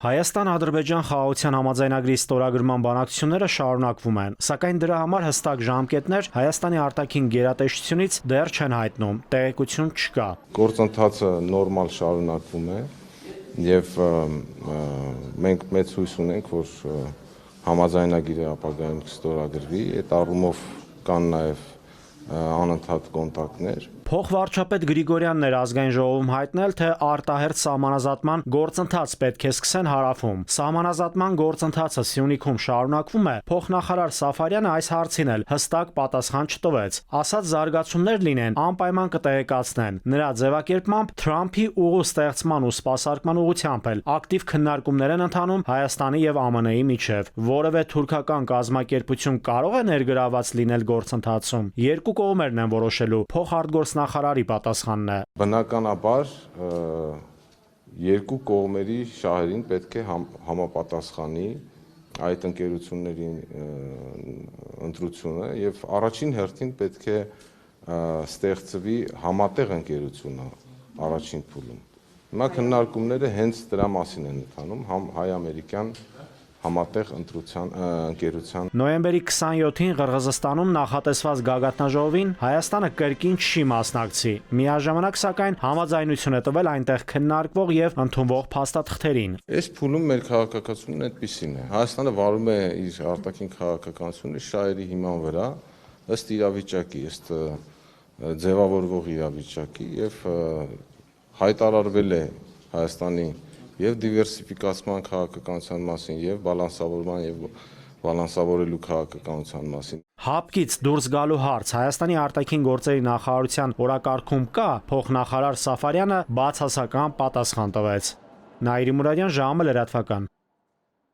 Հայաստան-Ադրբեջան խաղաղության համաձայնագրի ստորագրման բանակցությունները շարունակվում են, սակայն դրա համար հստակ ժամկետներ Հայաստանի արտաքին գերատեսչությունից դեռ չեն հայտնում, տեղեկություն չկա։ Գործընթացը նորմալ շարունակվում է եւ մենք մեծ հույս ունենք, որ համաձայնագիրը ապագայում կստորագրվի, այդ առումով կան նաեւ անընդհատ կոնտակտներ։ Փոխվարչապետ Գրիգորյանն էր ազգային ժողովում հայտնել, թե արտահերթ սահմանազատման գործընթաց պետք է սկսեն հարավում։ Սահմանազատման գործընթացը Սյունիքում շարունակվում է, փոխնախարար Սաֆարյանը այս հարցին էլ հստակ պատասխան չտվեց։ Ասաց զարգացումներ լինեն, անպայման կտեղեկացնեն։ Նրա ձևակերպմամբ Թրամփի ուղու ստեղծման ու սպասարկման ուղղությամբ էլ ակտիվ քննարկումներ են ընթանում Հայաստանի եւ ԱՄՆ-ի միջև։ Որևէ թուրքական կազմակերպություն կարող է ներգրաված լինել գործընթացում։ Երկու կողմերն են որոշելու, փոխարտգործնախարարի պատասխանն է։ Բնականաբար երկու կողմերի շահերին պետք է համապատասխանի այդ ընկերությունների ընտրությունը եւ առաջին հերթին պետք է ստեղծվի համատեղ ընկերությունը առաջին փուլում։ Հիմա քննարկումները հենց դրա մասին են ընթանում, հայ-ամերիկյան համատեղ ընկերության։ Նոյեմբերի 27-ին Ղրղզստանում նախատեսված գագաթնաժողովին Հայաստանը կրկին չի մասնակցի։ Միաժամանակ, սակայն, համաձայնություն է տվել այնտեղ քննարկվող եւ ընդունվող փաստաթղթերին։ Այս փուլում մեր քաղաքականությունն այդպեսին է։ Հայաստանը վարում է իր արտաքին քաղաքականությունը շահերի հիման վրա, ըստ իրավիճակի, ըստ ձևավորվող իրավիճակի եւ հայտարարվել է Հայաստանի եւ դիվերսիֆիկացման քաղաքականության մասին եւ բալանսավորման եւ բալանսավորելու քաղաքականության մասին։ Հապկից դուրս գալու հարց Հայաստանի արտաքին գործերի նախարարության օրակարգում կա, փոխնախարար Սաֆարյանը բացասական պատասխան տվեց։ Նաիրի Մուրադյան, ժամը լրատվական։